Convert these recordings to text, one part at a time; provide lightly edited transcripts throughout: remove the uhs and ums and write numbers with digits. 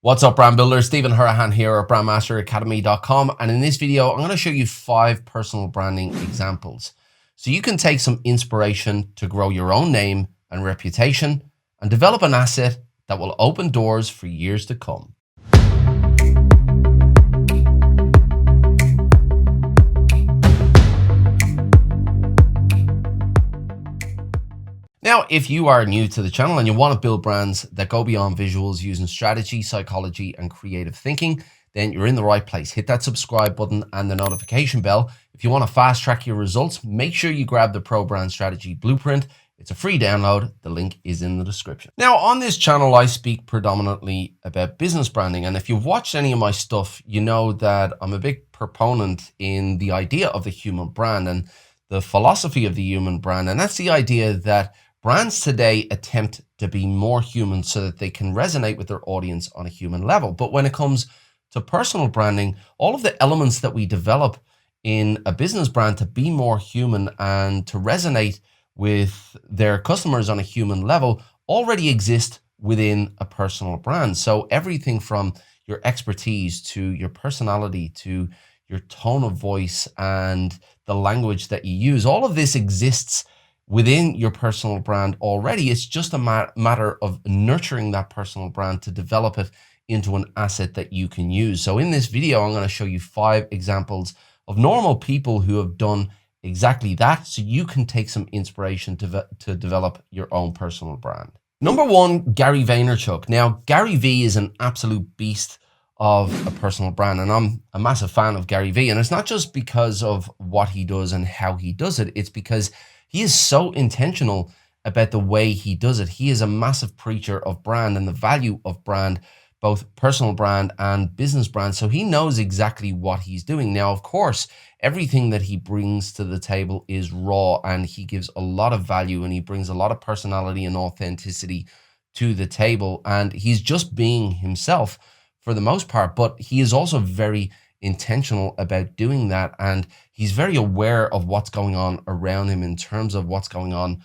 What's up, brand builders? Stephen Hurahan here at BrandMasterAcademy.com, and in this video I'm going to show you 5 personal branding examples so you can take some inspiration to grow your own name and reputation and develop an asset that will open doors for years to come. Now, if you are new to the channel and you want to build brands that go beyond visuals using strategy, psychology, and creative thinking, then you're in the right place. Hit that subscribe button and the notification bell. If you want to fast track your results, make sure you grab the Pro Brand Strategy Blueprint. It's a free download. The link is in the description. Now, on this channel, I speak predominantly about business branding. And if you've watched any of my stuff, you know that I'm a big proponent in the idea of the human brand and the philosophy of the human brand. And that's the idea that brands today attempt to be more human so that they can resonate with their audience on a human level. But when it comes to personal branding, all of the elements that we develop in a business brand to be more human and to resonate with their customers on a human level already exist within a personal brand. So everything from your expertise to your personality to your tone of voice and the language that you use, all of this exists within your personal brand already. It's just a matter of nurturing that personal brand to develop it into an asset that you can use. So in this video, I'm going to show you 5 examples of normal people who have done exactly that, so you can take some inspiration to develop your own personal brand. Number 1, Gary Vaynerchuck. Now, Gary V is an absolute beast of a personal brand, and I'm a massive fan of Gary V. And it's not just because of what he does and how he does it. It's because he is so intentional about the way he does it. He is a massive preacher of brand and the value of brand, both personal brand and business brand. So he knows exactly what he's doing. Now, of course, everything that he brings to the table is raw, and he gives a lot of value, and he brings a lot of personality and authenticity to the table. And he's just being himself for the most part, but he is also very intentional about doing that, and he's very aware of what's going on around him in terms of what's going on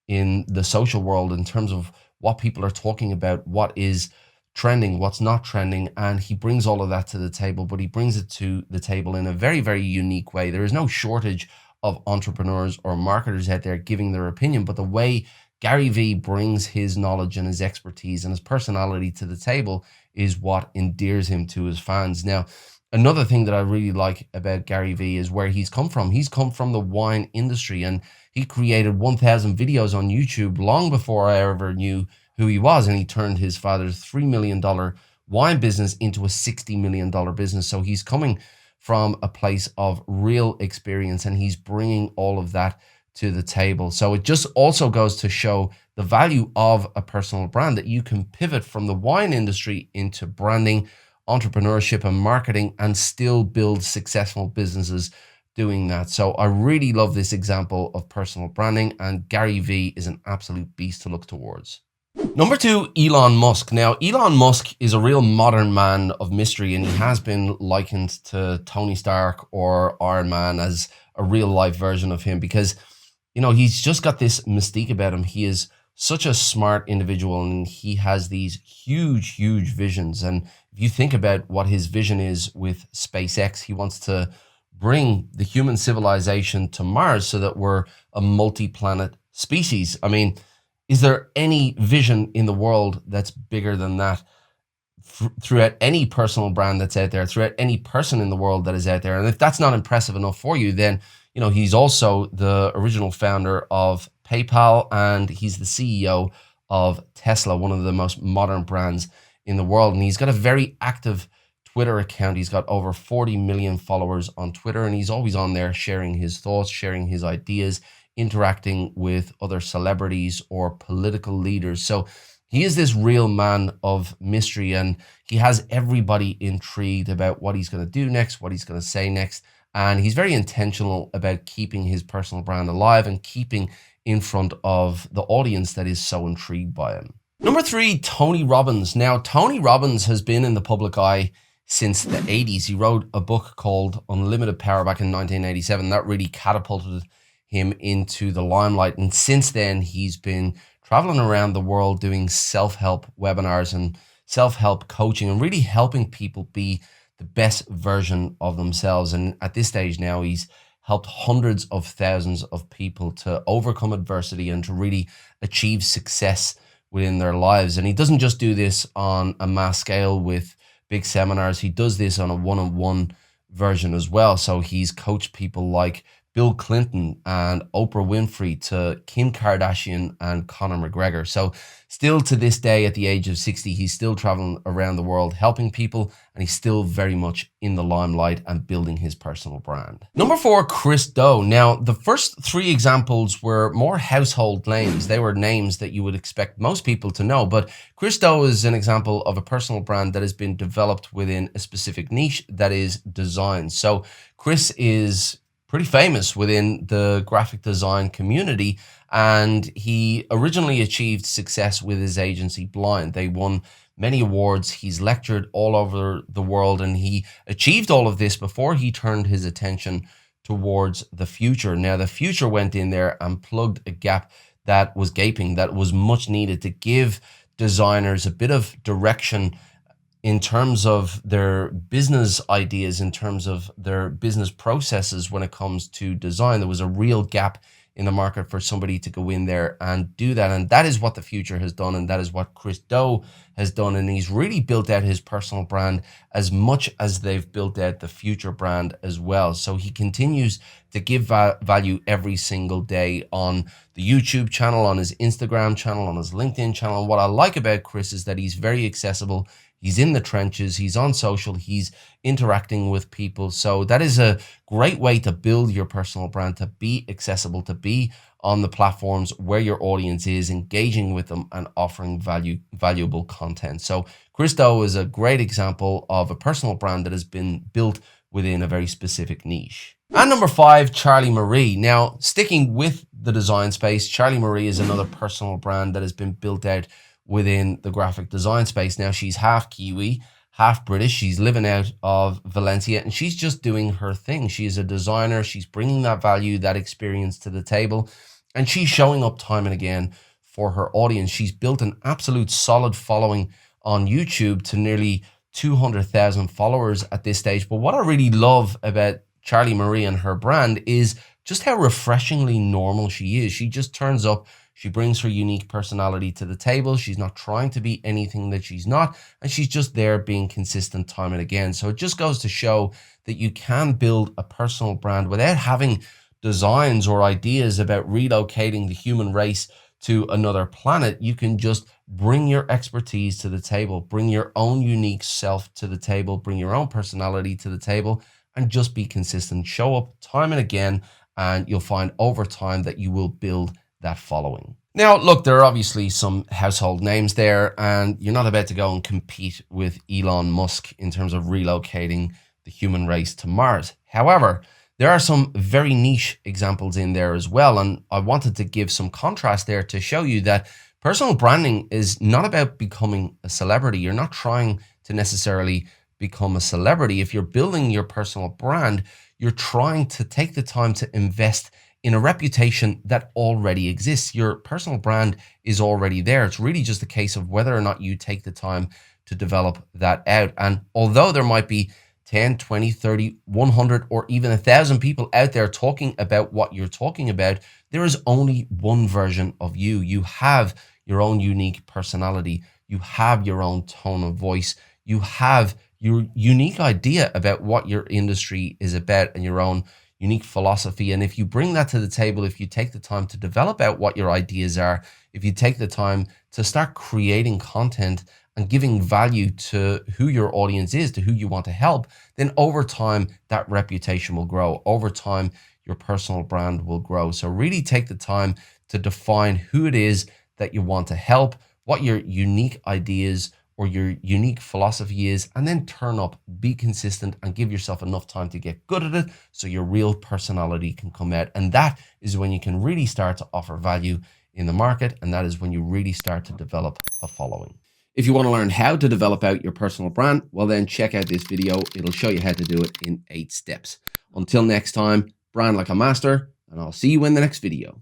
in the social world, in terms of what people are talking about, what is trending, what's not trending, and he brings all of that to the table, but he brings it to the table in a very, very unique way. There is no shortage of entrepreneurs or marketers out there giving their opinion, but the way Gary V brings his knowledge and his expertise and his personality to the table is what endears him to his fans. Now, another thing that I really like about Gary V is where he's come from. He's come from the wine industry, and he created 1,000 videos on YouTube long before I ever knew who he was. And he turned his father's $3 million wine business into a $60 million business. So he's coming from a place of real experience, and he's bringing all of that to the table. So it just also goes to show the value of a personal brand, that you can pivot from the wine industry into branding, entrepreneurship, and marketing, and still build successful businesses doing that. So I really love this example of personal branding, and Gary V is an absolute beast to look towards. Number 2, Elon Musk. Now, Elon Musk is a real modern man of mystery, and he has been likened to Tony Stark or Iron Man as a real life version of him, because, you know, he's just got this mystique about him. He is such a smart individual, and he has these huge, huge visions. And if you think about what his vision is with SpaceX, he wants to bring the human civilization to Mars so that we're a multi-planet species. I mean, is there any vision in the world that's bigger than that throughout any personal brand that's out there, throughout any person in the world that is out there? And if that's not impressive enough for you, then, you know, he's also the original founder of PayPal, and he's the CEO of Tesla, one of the most modern brands in the world. And he's got a very active Twitter account. He's got over 40 million followers on Twitter, and he's always on there sharing his thoughts, sharing his ideas, interacting with other celebrities or political leaders. So he is this real man of mystery, and he has everybody intrigued about what he's going to do next, what he's going to say next. And he's very intentional about keeping his personal brand alive and keeping in front of the audience that is so intrigued by him. Number 3, Tony Robbins. Now, Tony Robbins has been in the public eye since the 80s. He wrote a book called Unlimited Power back in 1987. That really catapulted him into the limelight. And since then, he's been traveling around the world doing self-help webinars and self-help coaching and really helping people be the best version of themselves. And at this stage now, he's helped hundreds of thousands of people to overcome adversity and to really achieve success within their lives. And he doesn't just do this on a mass scale with big seminars. He does this on a one-on-one version as well. So he's coached people like Bill Clinton and Oprah Winfrey to Kim Kardashian and Conor McGregor. So still to this day, at the age of 60, he's still traveling around the world helping people, and he's still very much in the limelight and building his personal brand. Number 4, Chris Do. Now, the first 3 examples were more household names. They were names that you would expect most people to know, but Chris Do is an example of a personal brand that has been developed within a specific niche, that is design. So Chris is pretty famous within the graphic design community, and he originally achieved success with his agency Blind. They won many awards. He's lectured all over the world, and he achieved all of this before he turned his attention towards the future. Now, the future went in there and plugged a gap that was gaping, that was much needed to give designers a bit of direction in terms of their business ideas, in terms of their business processes when it comes to design. There was a real gap in the market for somebody to go in there and do that. And that is what the future has done. And that is what Chris Do has done. And he's really built out his personal brand as much as they've built out the future brand as well. So he continues to give value every single day on the YouTube channel, on his Instagram channel, on his LinkedIn channel. And what I like about Chris is that he's very accessible. He's in the trenches, he's on social, he's interacting with people. So that is a great way to build your personal brand, to be accessible, to be on the platforms where your audience is, engaging with them and offering valuable content. So Chris Do is a great example of a personal brand that has been built within a very specific niche. And number 5, Charli Marie. Now, sticking with the design space, Charli Marie is another personal brand that has been built out within the graphic design space. Now, she's half Kiwi, half British. She's living out of Valencia, and she's just doing her thing. She is a designer. She's bringing that value, that experience to the table, and she's showing up time and again for her audience. She's built an absolute solid following on YouTube to nearly 200,000 followers at this stage. But what I really love about Charli Marie and her brand is just how refreshingly normal she is. She just turns up. She brings her unique personality to the table. She's not trying to be anything that she's not, and she's just there being consistent time and again. So it just goes to show that you can build a personal brand without having designs or ideas about relocating the human race to another planet. You can just bring your expertise to the table, bring your own unique self to the table, bring your own personality to the table, and just be consistent. Show up time and again, and you'll find over time that you will build that following. Now, look, there are obviously some household names there, and you're not about to go and compete with Elon Musk in terms of relocating the human race to Mars. However, there are some very niche examples in there as well, and I wanted to give some contrast there to show you that personal branding is not about becoming a celebrity. You're not trying to necessarily become a celebrity. If you're building your personal brand, you're trying to take the time to invest in a reputation that already exists. Your personal brand is already there. It's really just a case of whether or not you take the time to develop that out. And although there might be 10, 20, 30, 100, or even 1,000 people out there talking about what you're talking about, there is only one version of you. You have your own unique personality. You have your own tone of voice. You have your unique idea about what your industry is about and your own unique philosophy. And if you bring that to the table, if you take the time to develop out what your ideas are, if you take the time to start creating content and giving value to who your audience is, to who you want to help, then over time, that reputation will grow. Over time, your personal brand will grow. So really take the time to define who it is that you want to help, what your unique ideas or your unique philosophy is, and then turn up, be consistent, and give yourself enough time to get good at it so your real personality can come out. And that is when you can really start to offer value in the market, and that is when you really start to develop a following. If you want to learn how to develop out your personal brand, well then check out this video. It'll show you how to do it in 8 steps. Until next time, brand like a master, and I'll see you in the next video.